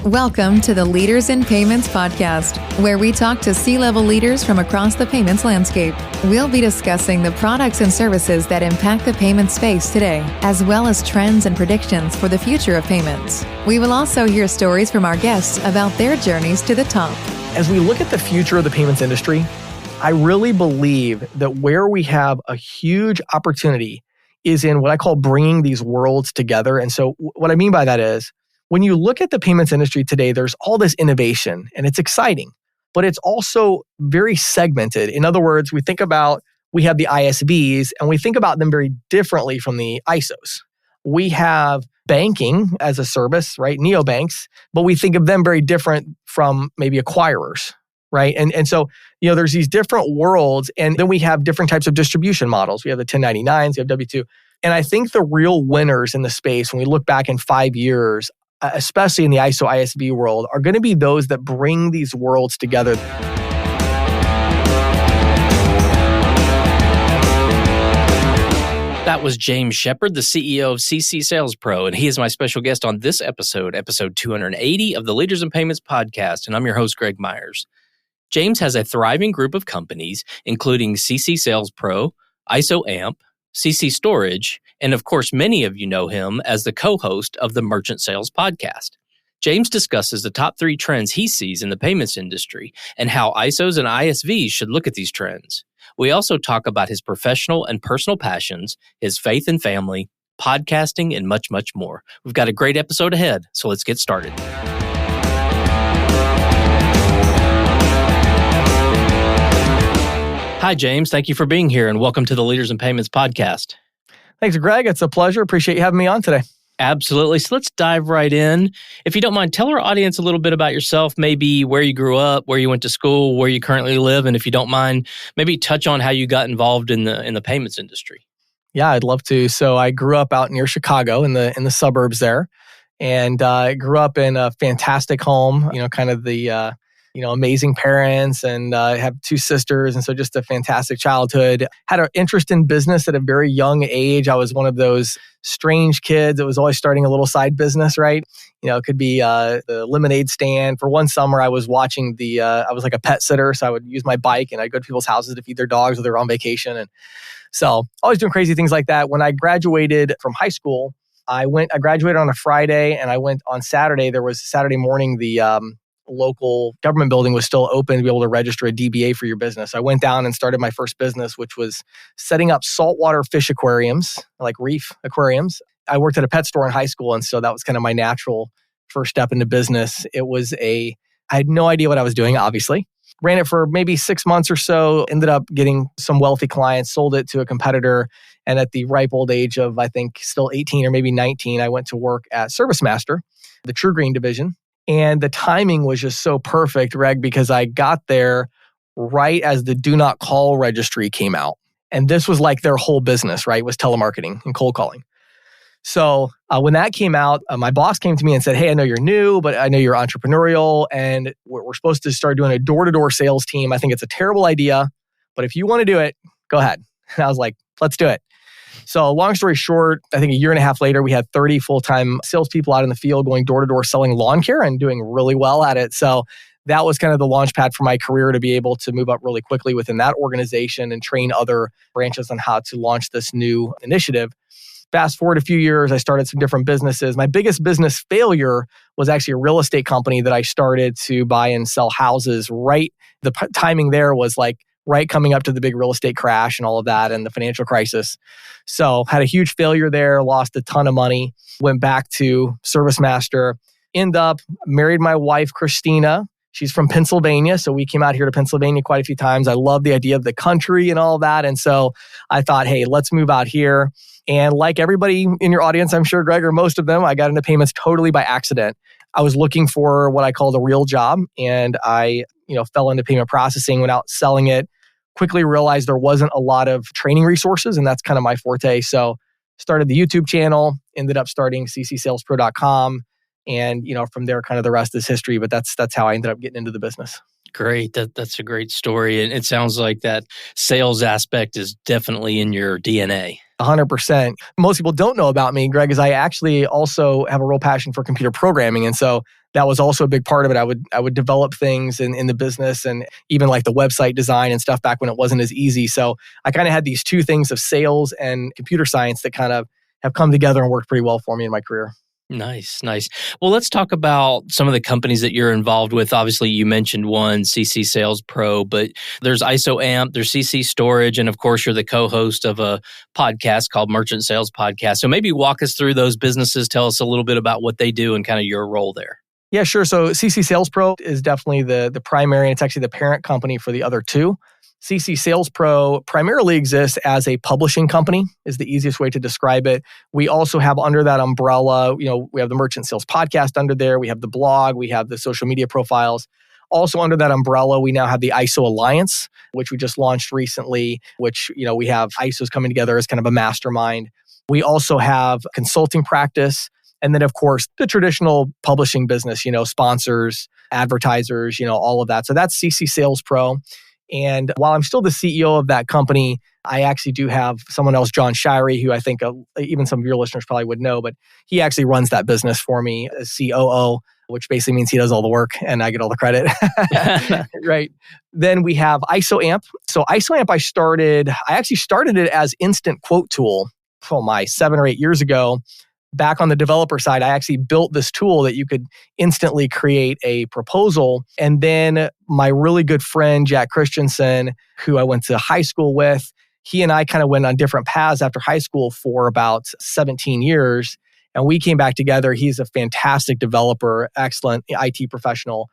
Welcome to the Leaders in Payments podcast, where we talk to C-level leaders from across the payments landscape. We'll be discussing the products and services that impact the payment space today, as well as trends and predictions for the future of payments. We will also hear stories from our guests about their journeys to the top. As we look at the future of the payments industry, I really believe that where we have a huge opportunity is in what I call bringing these worlds together. And so what I mean by that is, when you look at the payments industry today, there's all this innovation and it's exciting, but it's also very segmented. In other words, we have the ISVs and we think about them very differently from the ISOs. We have banking as a service, right? Neobanks, but we think of them very different from maybe acquirers, right? And so, there's these different worlds, and then we have different types of distribution models. We have the 1099s, we have W-2. And I think the real winners in the space, when we look back in 5 years, especially in the ISO ISV world, are going to be those that bring these worlds together. That was James Shepard, the CEO of CCSalesPro, and he is my special guest on this episode 280 of the Leaders in Payments podcast, and I'm your host, Greg Myers. James has a thriving group of companies, including CCSalesPro, ISO AMP, CC Storage, and of course, many of you know him as the co-host of the Merchant Sales podcast. James discusses the top 3 trends he sees in the payments industry and how ISOs and ISVs should look at these trends. We also talk about his professional and personal passions, his faith and family, podcasting, and much, much more. We've got a great episode ahead, so let's get started. Hi, James. Thank you for being here, and welcome to the Leaders in Payments podcast. Thanks, Greg. It's a pleasure. Appreciate you having me on today. Absolutely. So let's dive right in. If you don't mind, tell our audience a little bit about yourself, maybe where you grew up, where you went to school, where you currently live, and if you don't mind, maybe touch on how you got involved in the payments industry. Yeah, I'd love to. So I grew up out near Chicago in the suburbs there, and I grew up in a fantastic home. Kind of the amazing parents, and have 2 sisters. And so just a fantastic childhood. Had an interest in business at a very young age. I was one of those strange kids that was always starting a little side business, right? It could be the lemonade stand. For one summer, I was watching I was like a pet sitter. So I would use my bike and I'd go to people's houses to feed their dogs when they were on vacation. And so always doing crazy things like that. When I graduated from high school, I graduated on a Friday, and I went on Saturday. There was Saturday morning, the local government building was still open to be able to register a DBA for your business. I went down and started my first business, which was setting up saltwater fish aquariums, like reef aquariums. I worked at a pet store in high school, and so that was kind of my natural first step into business. I had no idea what I was doing, obviously. Ran it for maybe 6 months or so, ended up getting some wealthy clients, sold it to a competitor, and at the ripe old age of, I think, still 18 or maybe 19, I went to work at ServiceMaster, the True Green division. And the timing was just so perfect, Greg, because I got there right as the do not call registry came out. And this was like their whole business, right? Was telemarketing and cold calling. So when that came out, my boss came to me and said, "Hey, I know you're new, but I know you're entrepreneurial, and we're supposed to start doing a door-to-door sales team. I think it's a terrible idea, but if you want to do it, go ahead." And I was like, "Let's do it." So long story short, I think a year and a half later, we had 30 full-time salespeople out in the field going door-to-door selling lawn care and doing really well at it. So that was kind of the launch pad for my career, to be able to move up really quickly within that organization and train other branches on how to launch this new initiative. Fast forward a few years, I started some different businesses. My biggest business failure was actually a real estate company that I started to buy and sell houses. The timing there was like right coming up to the big real estate crash and all of that and the financial crisis. So had a huge failure there, lost a ton of money, went back to ServiceMaster, married my wife, Christina. She's from Pennsylvania, so we came out here to Pennsylvania quite a few times. I love the idea of the country and all that. And so I thought, hey, let's move out here. And like everybody in your audience, I'm sure, Greg, or most of them, I got into payments totally by accident. I was looking for what I called a real job, and I fell into payment processing, went out selling it, quickly realized there wasn't a lot of training resources, and that's kind of my forte. So started the YouTube channel, ended up starting CCSalesPro.com. And, from there, kind of the rest is history, but that's how I ended up getting into the business. Great. That's a great story. And it sounds like that sales aspect is definitely in your DNA. 100%. Most people don't know about me, Greg, is I actually also have a real passion for computer programming. And so that was also a big part of it. I would develop things in the business and even like the website design and stuff back when it wasn't as easy. So I kind of had these two things of sales and computer science that kind of have come together and worked pretty well for me in my career. Nice, nice. Well, let's talk about some of the companies that you're involved with. Obviously, you mentioned one, CCSalesPro, but there's ISOAMP, there's CC Storage, and of course, you're the co-host of a podcast called Merchant Sales Podcast. So maybe walk us through those businesses, tell us a little bit about what they do and kind of your role there. Yeah, sure. So CCSalesPro is definitely the primary, and it's actually the parent company for the other two. CCSalesPro primarily exists as a publishing company, is the easiest way to describe it. We also have under that umbrella, we have the Merchant Sales Podcast under there. We have the blog. We have the social media profiles. Also under that umbrella, we now have the ISO Alliance, which we just launched recently, which, we have ISOs coming together as kind of a mastermind. We also have consulting practice. And then, of course, the traditional publishing business, sponsors, advertisers, all of that. So that's CCSalesPro. And while I'm still the CEO of that company, I actually do have someone else, John Shirey, who I think even some of your listeners probably would know, but he actually runs that business for me as COO, which basically means he does all the work and I get all the credit. Right. Then we have ISOAMP. So ISOAMP, I actually started it as instant quote tool, 7 or 8 years ago. Back on the developer side, I actually built this tool that you could instantly create a proposal. And then my really good friend, Jack Christensen, who I went to high school with, he and I kind of went on different paths after high school for about 17 years. And we came back together. He's a fantastic developer, excellent IT professional.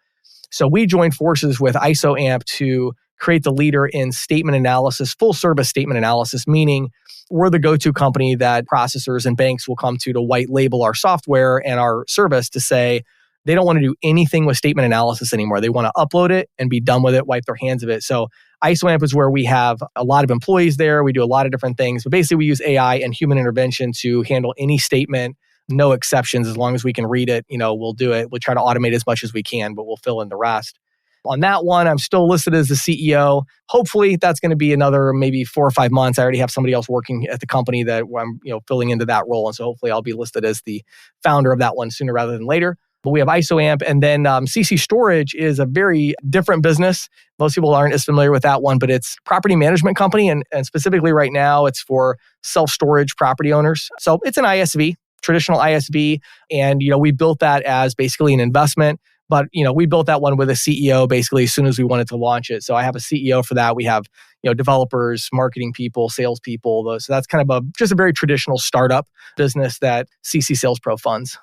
So we joined forces with ISOAMP to create the leader in statement analysis, full service statement analysis, meaning we're the go-to company that processors and banks will come to white label our software and our service to say they don't want to do anything with statement analysis anymore. They want to upload it and be done with it, wipe their hands of it. So ISOAMP is where we have a lot of employees there. We do a lot of different things. But basically, we use AI and human intervention to handle any statement, no exceptions. As long as we can read it, we'll do it. We'll try to automate as much as we can, but we'll fill in the rest. On that one, I'm still listed as the CEO. Hopefully, that's going to be another maybe 4 or 5 months. I already have somebody else working at the company that I'm filling into that role. And so hopefully I'll be listed as the founder of that one sooner rather than later. But we have ISOAMP. And then CC Storage is a very different business. Most people aren't as familiar with that one, but it's a property management company. And specifically right now, it's for self-storage property owners. So it's an ISV, traditional ISV. And we built that as basically an investment. But, we built that one with a CEO basically as soon as we wanted to launch it. So I have a CEO for that. We have, developers, marketing people, salespeople. So that's kind of just a very traditional startup business that CCSalesPro funds.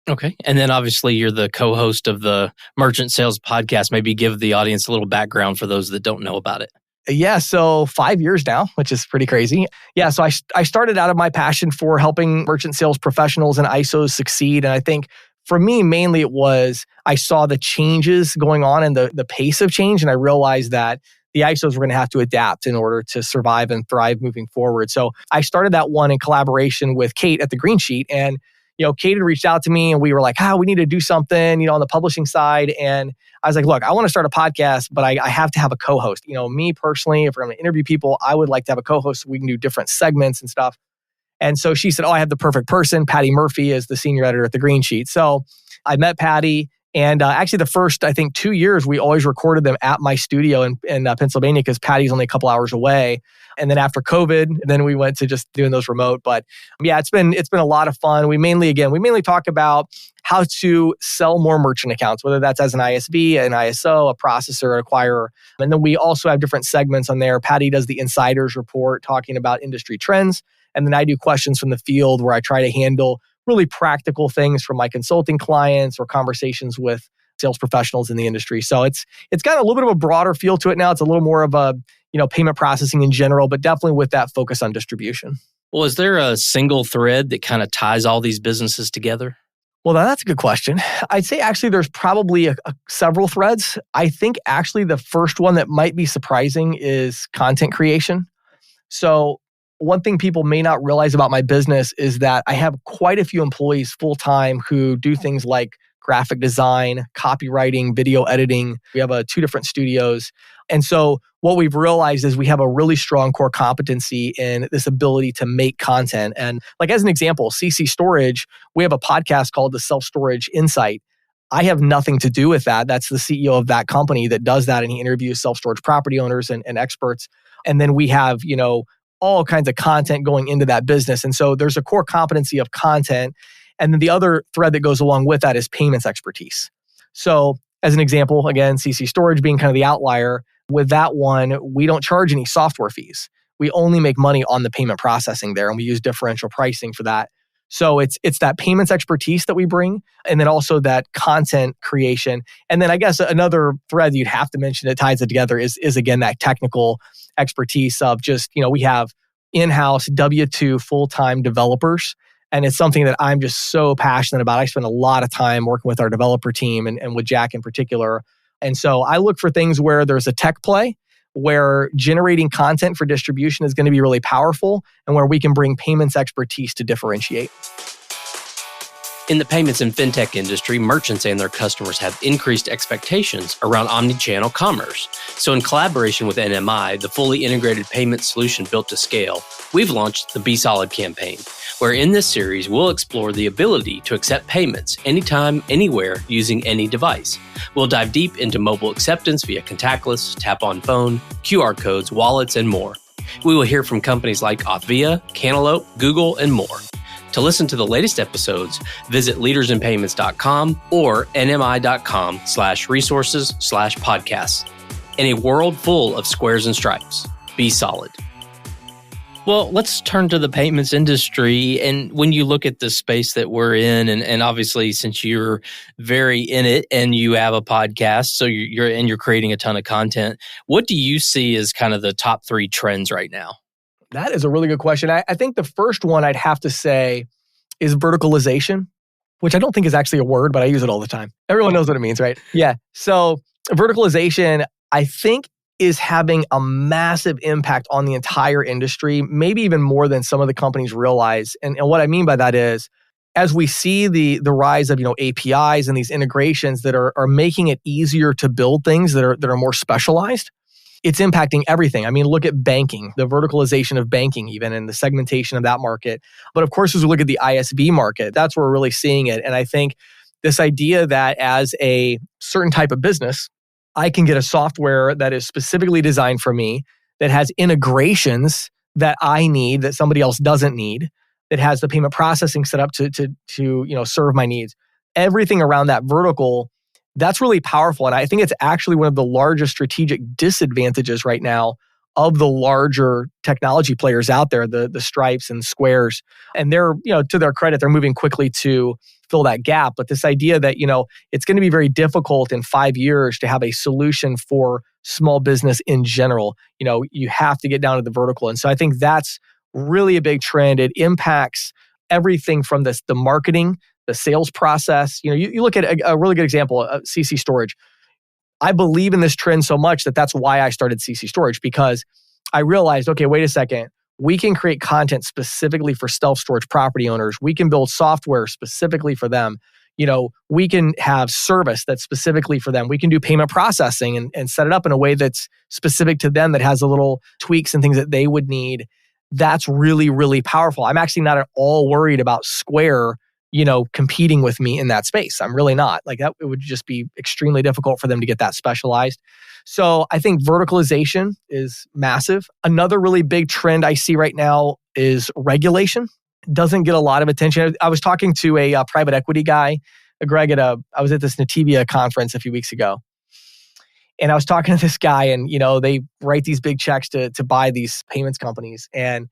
Okay. And then obviously you're the co-host of the Merchant Sales Podcast. Maybe give the audience a little background for those that don't know about it. Yeah, so 5 years now, which is pretty crazy. Yeah, so I started out of my passion for helping merchant sales professionals and ISOs succeed. And I think for me, mainly it was I saw the changes going on and the pace of change. And I realized that the ISOs were going to have to adapt in order to survive and thrive moving forward. So I started that one in collaboration with Kate at the Green Sheet. And, Kate had reached out to me and we were like, we need to do something, on the publishing side. And I was like, look, I want to start a podcast, but I have to have a co-host. Me personally, if we're going to interview people, I would like to have a co-host so we can do different segments and stuff. And so she said, I have the perfect person. Patty Murphy is the senior editor at the Green Sheet. So I met Patty. And actually the first, 2 years, we always recorded them at my studio in Pennsylvania because Patty's only a couple hours away. And then after COVID, then we went to just doing those remote. But yeah, it's been a lot of fun. We mainly talk about how to sell more merchant accounts, whether that's as an ISV, an ISO, a processor, an acquirer. And then we also have different segments on there. Patty does the Insiders Report talking about industry trends. And then I do questions from the field where I try to handle really practical things from my consulting clients or conversations with sales professionals in the industry. So it's got a little bit of a broader feel to it now. It's a little more of a, payment processing in general, but definitely with that focus on distribution. Well, is there a single thread that kind of ties all these businesses together? Well, that's a good question. I'd say actually there's probably several threads. I think actually the first one that might be surprising is content creation. So one thing people may not realize about my business is that I have quite a few employees full-time who do things like graphic design, copywriting, video editing. We have 2 different studios. And so what we've realized is we have a really strong core competency in this ability to make content. And like as an example, CC Storage, we have a podcast called the Self-Storage Insight. I have nothing to do with that. That's the CEO of that company that does that. And he interviews self-storage property owners and experts. And then we have, all kinds of content going into that business. And so there's a core competency of content. And then the other thread that goes along with that is payments expertise. So as an example, again, CC Storage being kind of the outlier, with that one, we don't charge any software fees. We only make money on the payment processing there, and we use differential pricing for that. So it's that payments expertise that we bring, and then also that content creation. And then I guess another thread you'd have to mention that ties it together is again, that technical expertise of just, we have in-house W-2 full-time developers. And it's something that I'm just so passionate about. I spend a lot of time working with our developer team and with Jack in particular. And so I look for things where there's a tech play, where generating content for distribution is going to be really powerful, and where we can bring payments expertise to differentiate. In the payments and fintech industry, merchants and their customers have increased expectations around omnichannel commerce. So in collaboration with NMI, the fully integrated payment solution built to scale, we've launched the Be Solid campaign, where in this series, we'll explore the ability to accept payments anytime, anywhere, using any device. We'll dive deep into mobile acceptance via contactless, tap on phone, QR codes, wallets, and more. We will hear from companies like Authvia, Cantaloupe, Google, and more. To listen to the latest episodes, visit leadersinpayments.com or nmi.com/resources/podcasts. In a world full of squares and stripes, be solid. Well, let's turn to the payments industry. And when you look at the space that we're in, and obviously since you're very in it and you have a podcast, so you're creating a ton of content, what do you see as kind of the top 3 trends right now? That is a really good question. I think the first one I'd have to say is verticalization, which I don't think is actually a word, but I use it all the time. Everyone knows what it means, right? Yeah. So verticalization, I think, is having a massive impact on the entire industry, maybe even more than some of the companies realize. And what I mean by that is, as we see the rise of APIs and these integrations that are making it easier to build things that are more specialized, it's impacting everything. I mean, look at banking, the verticalization of banking even, and the segmentation of that market. But of course, as we look at the ISV market, that's where we're really seeing it. And I think this idea that as a certain type of business, I can get a software that is specifically designed for me, that has integrations that I need, that somebody else doesn't need, that has the payment processing set up to serve my needs. Everything around that vertical, that's really powerful. And I think it's actually one of the largest strategic disadvantages right now of the larger technology players out there, the Stripes and Squares. And they're, to their credit, they're moving quickly to fill that gap. But this idea that, it's going to be very difficult in 5 years to have a solution for small business in general. You have to get down to the vertical. And so I think that's really a big trend. It impacts everything from the marketing, the sales process. You look at a really good example of CC Storage. I believe in this trend so much that that's why I started CC Storage, because I realized, okay, wait a second. We can create content specifically for self-storage property owners. We can build software specifically for them. We can have service that's specifically for them. We can do payment processing and set it up in a way that's specific to them, that has the little tweaks and things that they would need. That's really, really powerful. I'm actually not at all worried about Square competing with me in that space. I'm really not. Like that, it would just be extremely difficult for them to get that specialized. So I think verticalization is massive. Another really big trend I see right now is regulation. Doesn't get a lot of attention. I was talking to a private equity guy, Greg, I was at this Nativia conference a few weeks ago. And I was talking to this guy, and they write these big checks to buy these payments companies. And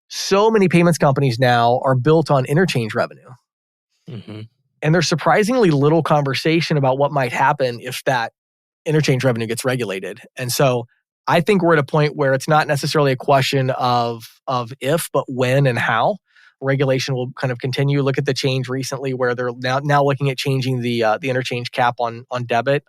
so many payments companies now are built on interchange revenue. Mm-hmm. And there's surprisingly little conversation about what might happen if that interchange revenue gets regulated. And so I think we're at a point where it's not necessarily a question of if, but when and how. Regulation will kind of continue. Look at the change recently where they're now looking at changing the interchange cap on debit.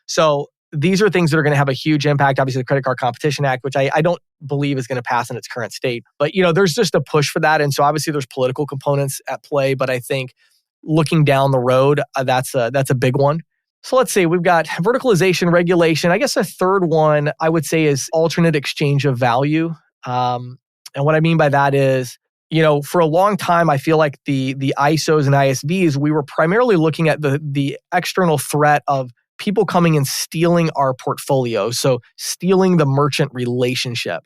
So these are things that are going to have a huge impact. Obviously, the Credit Card Competition Act, which I don't believe is going to pass in its current state. But there's just a push for that. And so obviously there's political components at play. But I think looking down the road, that's a big one. So let's see, we've got verticalization, regulation. I guess a third one I would say is alternate exchange of value. And what I mean by that is, for a long time, I feel like the ISOs and ISVs, we were primarily looking at the external threat of people coming and stealing our portfolio. So stealing the merchant relationship.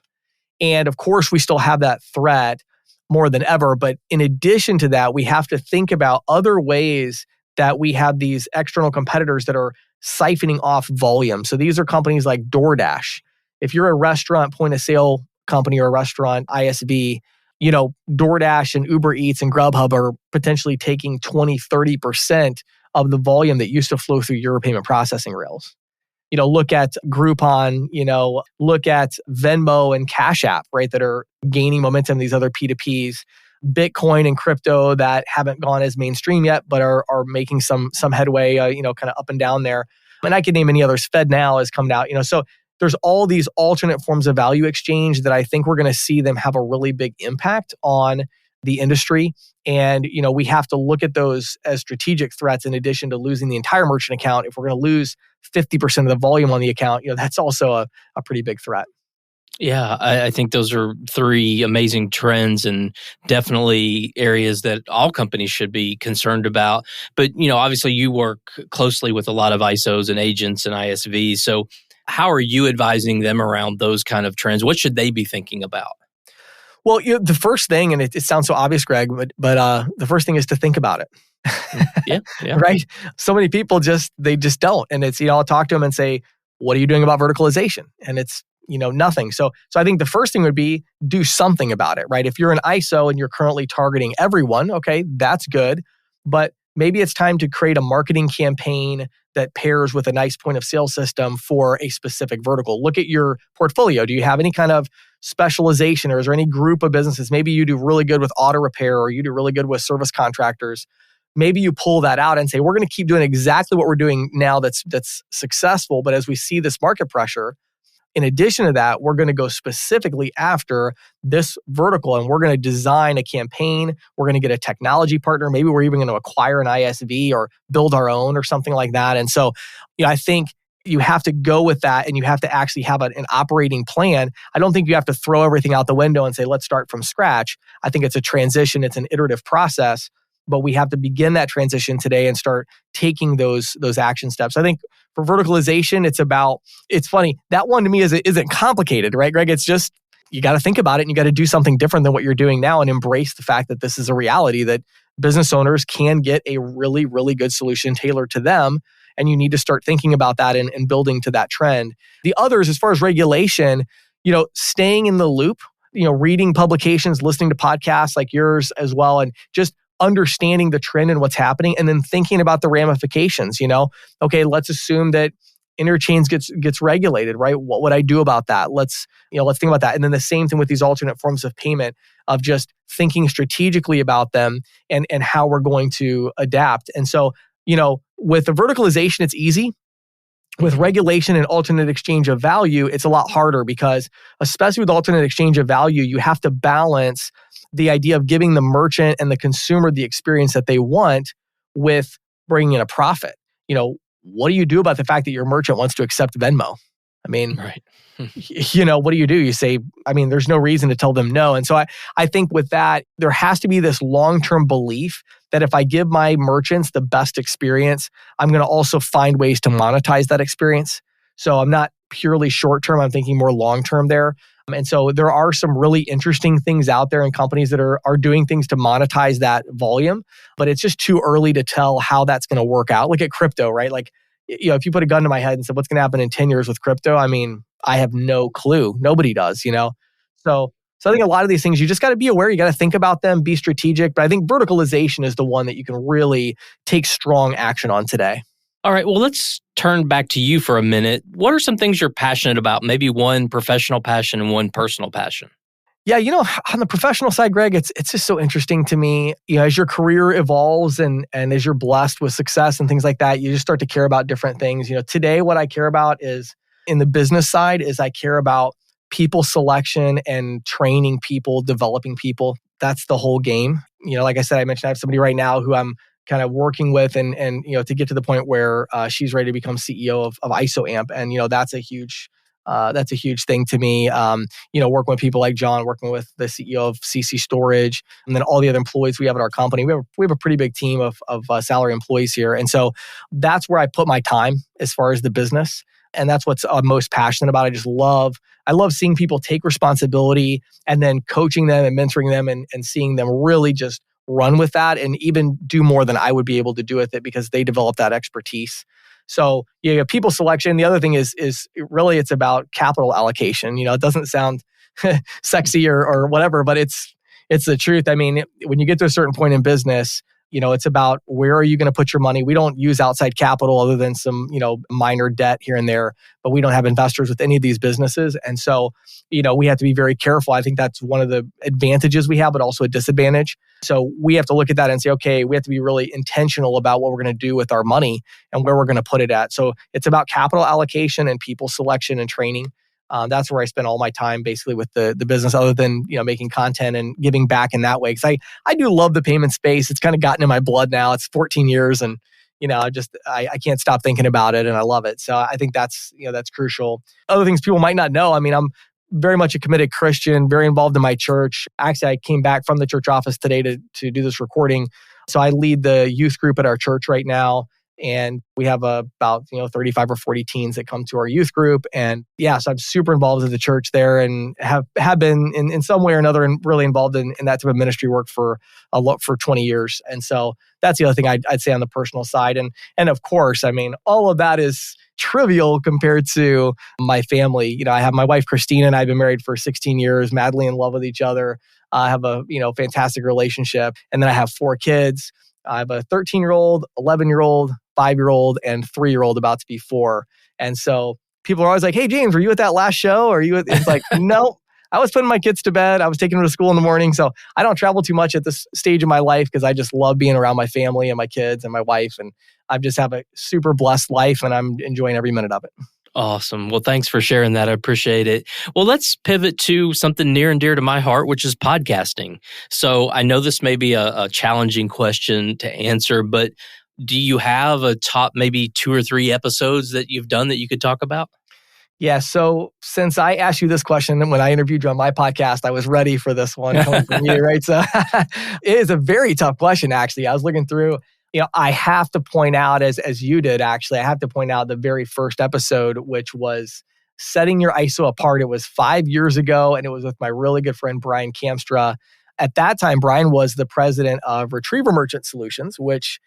And of course, we still have that threat more than ever. But in addition to that, we have to think about other ways that we have these external competitors that are siphoning off volume. So these are companies like DoorDash. If you're a restaurant point of sale company or a restaurant ISV, DoorDash and Uber Eats and Grubhub are potentially taking 20, 30% of the volume that used to flow through your payment processing rails. Look at Groupon, look at Venmo and Cash App, right, that are gaining momentum, these other P2Ps. Bitcoin and crypto that haven't gone as mainstream yet, but are making some headway, kind of up and down there. And I could name any others. FedNow has come out, so there's all these alternate forms of value exchange that I think we're going to see them have a really big impact on the industry. And, we have to look at those as strategic threats in addition to losing the entire merchant account. If we're going to lose 50% of the volume on the account, that's also a pretty big threat. Yeah, I think those are three amazing trends and definitely areas that all companies should be concerned about. But, obviously you work closely with a lot of ISOs and agents and ISVs. So how are you advising them around those kind of trends? What should they be thinking about? Well, the first thing, and it sounds so obvious, Greg, but the first thing is to think about it. Yeah. Right? So many people they just don't. And it's, I'll talk to them and say, what are you doing about verticalization? And it's, nothing. So I think the first thing would be do something about it, right? If you're an ISO and you're currently targeting everyone, okay, that's good. But maybe it's time to create a marketing campaign that pairs with a nice point of sale system for a specific vertical. Look at your portfolio. Do you have any kind of specialization, or is there any group of businesses? Maybe you do really good with auto repair, or you do really good with service contractors. Maybe you pull that out and say, we're going to keep doing exactly what we're doing now that's successful. But as we see this market pressure, in addition to that, we're going to go specifically after this vertical, and we're going to design a campaign. We're going to get a technology partner. Maybe we're even going to acquire an ISV or build our own or something like that. And so, I think you have to go with that, and you have to actually have an operating plan. I don't think you have to throw everything out the window and say, let's start from scratch. I think it's a transition. It's an iterative process, but we have to begin that transition today and start taking those action steps. I think for verticalization, it's funny. That one to me isn't complicated, right, Greg? It's just, you got to think about it and you got to do something different than what you're doing now and embrace the fact that this is a reality, that business owners can get a really, really good solution tailored to them. And you need to start thinking about that and building to that trend. The others, as far as regulation, staying in the loop, reading publications, listening to podcasts like yours as well, and just understanding the trend and what's happening, and then thinking about the ramifications. Okay, let's assume that interchange gets regulated, right? What would I do about that? Let's think about that. And then the same thing with these alternate forms of payment, of just thinking strategically about them and how we're going to adapt. And so, with the verticalization, it's easy. With regulation and alternate exchange of value, it's a lot harder, because especially with alternate exchange of value, you have to balance the idea of giving the merchant and the consumer the experience that they want with bringing in a profit. What do you do about the fact that your merchant wants to accept Venmo? I mean, right. What do? You say, there's no reason to tell them no. And so I think with that, there has to be this long-term belief that if I give my merchants the best experience, I'm going to also find ways to monetize that experience. So I'm not purely short-term, I'm thinking more long-term there. And so there are some really interesting things out there and companies that are doing things to monetize that volume, but it's just too early to tell how that's going to work out. Look at crypto, right? Like, if you put a gun to my head and said, what's going to happen in 10 years with crypto? I have no clue. Nobody does, So I think a lot of these things, you just got to be aware. You got to think about them, be strategic. But I think verticalization is the one that you can really take strong action on today. All right. Well, let's turn back to you for a minute. What are some things you're passionate about? Maybe one professional passion and one personal passion. Yeah, on the professional side, Greg, it's just so interesting to me. As your career evolves and as you're blessed with success and things like that, you just start to care about different things. Today, what I care about is, in the business side, is I care about people selection and training people, developing people. That's the whole game. Like I said, I mentioned I have somebody right now who I'm kind of working with and to get to the point where she's ready to become CEO of ISOAMP. And, that's a huge thing to me. Working with people like John, working with the CEO of CC Storage, and then all the other employees we have at our company. We have a pretty big team of salary employees here. And so that's where I put my time as far as the business. And that's what's I'm most passionate about. I love seeing people take responsibility and then coaching them and mentoring them and seeing them really just run with that and even do more than I would be able to do with it because they develop that expertise. So people selection. The other thing is really it's about capital allocation. It doesn't sound sexy or whatever, but it's the truth. I mean, when you get to a certain point in business, it's about where are you going to put your money. We don't use outside capital other than some, minor debt here and there, but we don't have investors with any of these businesses. And so, we have to be very careful. I think that's one of the advantages we have, but also a disadvantage. So we have to look at that and say, okay, we have to be really intentional about what we're going to do with our money and where we're going to put it at. So it's about capital allocation and people selection and training. That's where I spend all my time basically with the business other than, making content and giving back in that way. Because I do love the payment space. It's kind of gotten in my blood now. It's 14 years and, I can't stop thinking about it and I love it. So I think that's crucial. Other things people might not know. I mean, I'm very much a committed Christian, very involved in my church. Actually, I came back from the church office today to do this recording. So I lead the youth group at our church right now. And we have about 35 or 40 teens that come to our youth group. And so I'm super involved with the church there and have been in some way or another and really involved in that type of ministry work for 20 years. And so that's the other thing I'd say on the personal side. And of course, I mean, all of that is trivial compared to my family. I have my wife, Christina, and I've been married for 16 years, madly in love with each other. I have a fantastic relationship. And then I have 4 kids. I have a 13-year-old, 11-year-old, 5-year-old, and 3-year-old about to be 4. And so people are always like, hey, James, were you at that last show? It's like, no, I was putting my kids to bed. I was taking them to school in the morning. So I don't travel too much at this stage of my life because I just love being around my family and my kids and my wife. And I just have a super blessed life and I'm enjoying every minute of it. Awesome. Well, thanks for sharing that. I appreciate it. Well, let's pivot to something near and dear to my heart, which is podcasting. So I know this may be a challenging question to answer, but do you have a top maybe 2 or 3 episodes that you've done that you could talk about? Yeah. So since I asked you this question when I interviewed you on my podcast, I was ready for this one coming from you, right? So it is a very tough question, actually. I was looking through. I have to point out, as you did, actually, I have to point out the very first episode, which was setting your ISO apart. It was 5 years ago, and it was with my really good friend, Brian Kamstra. At that time, Brian was the president of Retriever Merchant Solutions, which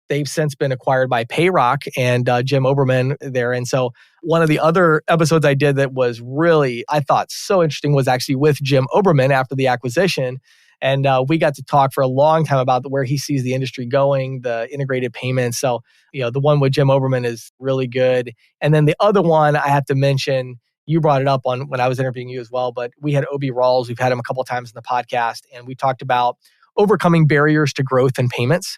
they've since been acquired by Payrock and Jim Oberman there. And so one of the other episodes I did that was really, I thought, so interesting was actually with Jim Oberman after the acquisition. And we got to talk for a long time about where he sees the industry going, the integrated payments. So, the one with Jim Oberman is really good. And then the other one I have to mention, you brought it up on when I was interviewing you as well, but we had Obi Rawls. We've had him a couple of times in the podcast, and we talked about overcoming barriers to growth in payments.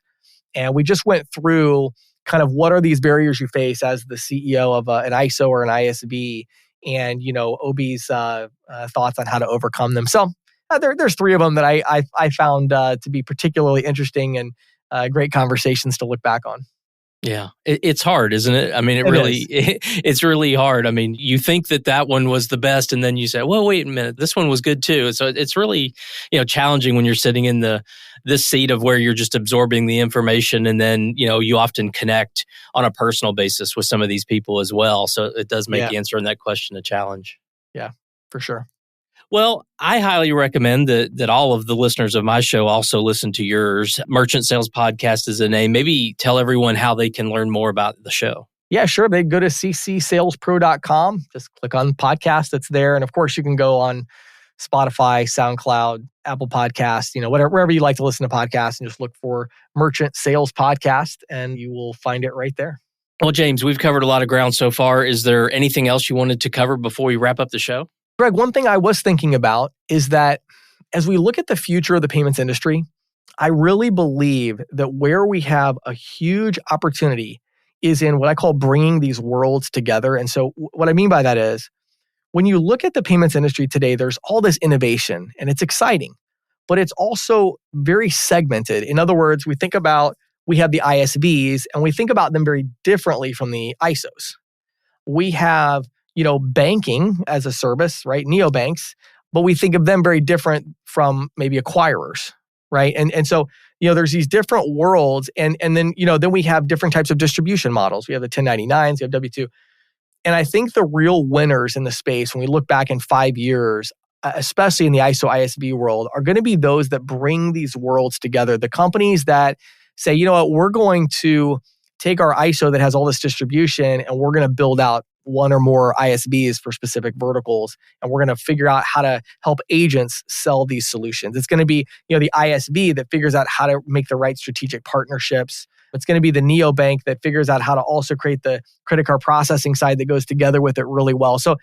And we just went through kind of what are these barriers you face as the CEO of an ISO or an ISV, and Obi's thoughts on how to overcome them. So there's 3 of them that I found to be particularly interesting and great conversations to look back on. Yeah, it's hard, isn't it? I mean, it's really hard. I mean, you think that one was the best, and then you say, "Well, wait a minute, this one was good too." So it's really, challenging when you're sitting in this seat of where you're just absorbing the information, and then you often connect on a personal basis with some of these people as well. So it does make answering that question a challenge. Yeah, for sure. Well, I highly recommend that all of the listeners of my show also listen to yours. Merchant Sales Podcast is the name. Maybe tell everyone how they can learn more about the show. Yeah, sure. They go to CCSalesPro.com. Just click on podcast that's there. And of course, you can go on Spotify, SoundCloud, Apple Podcasts, wherever you like to listen to podcasts, and just look for Merchant Sales Podcast and you will find it right there. Well, James, we've covered a lot of ground so far. Is there anything else you wanted to cover before we wrap up the show? Greg, one thing I was thinking about is that as we look at the future of the payments industry, I really believe that where we have a huge opportunity is in what I call bringing these worlds together. And so what I mean by that is when you look at the payments industry today, there's all this innovation and it's exciting, but it's also very segmented. In other words, we think about we have the ISVs, and we think about them very differently from the ISOs. We have, banking as a service, right? Neobanks, but we think of them very different from maybe acquirers, right? And so, there's these different worlds, and then, then we have different types of distribution models. We have the 1099s, we have W-2. And I think the real winners in the space, when we look back in 5 years, especially in the ISO ISV world, are going to be those that bring these worlds together. The companies that say, you know what, we're going to take our ISO that has all this distribution and we're going to build out one or more ISVs for specific verticals. And we're going to figure out how to help agents sell these solutions. It's going to be, the ISV that figures out how to make the right strategic partnerships. It's going to be the neobank that figures out how to also create the credit card processing side that goes together with it really well. So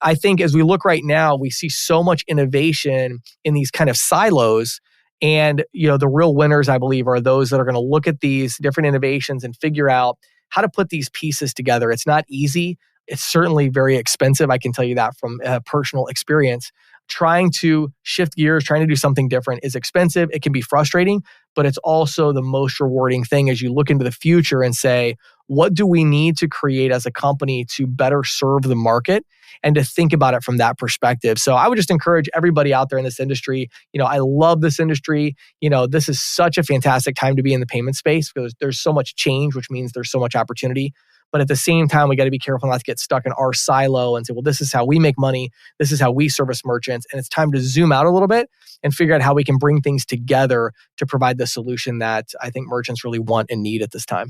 I think as we look right now, we see so much innovation in these kind of silos. And, the real winners, I believe, are those that are going to look at these different innovations and figure out how to put these pieces together. It's not easy. It's certainly very expensive. I can tell you that from personal experience. Trying to shift gears, trying to do something different is expensive. It can be frustrating, but it's also the most rewarding thing as you look into the future and say, what do we need to create as a company to better serve the market, and to think about it from that perspective. So I would just encourage everybody out there in this industry. I love this industry. This is such a fantastic time to be in the payment space because there's so much change, which means there's so much opportunity. But at the same time, we got to be careful not to get stuck in our silo and say, well, this is how we make money. This is how we service merchants. And it's time to zoom out a little bit and figure out how we can bring things together to provide the solution that I think merchants really want and need at this time.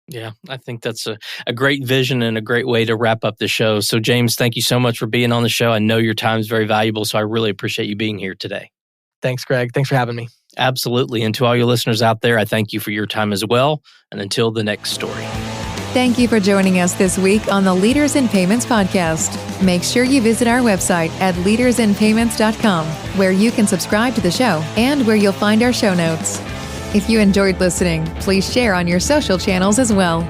Yeah, I think that's a great vision and a great way to wrap up the show. So James, thank you so much for being on the show. I know your time is very valuable, so I really appreciate you being here today. Thanks, Greg. Thanks for having me. Absolutely. And to all your listeners out there, I thank you for your time as well. And until the next story. Thank you for joining us this week on the Leaders in Payments podcast. Make sure you visit our website at leadersinpayments.com, where you can subscribe to the show and where you'll find our show notes. If you enjoyed listening, please share on your social channels as well.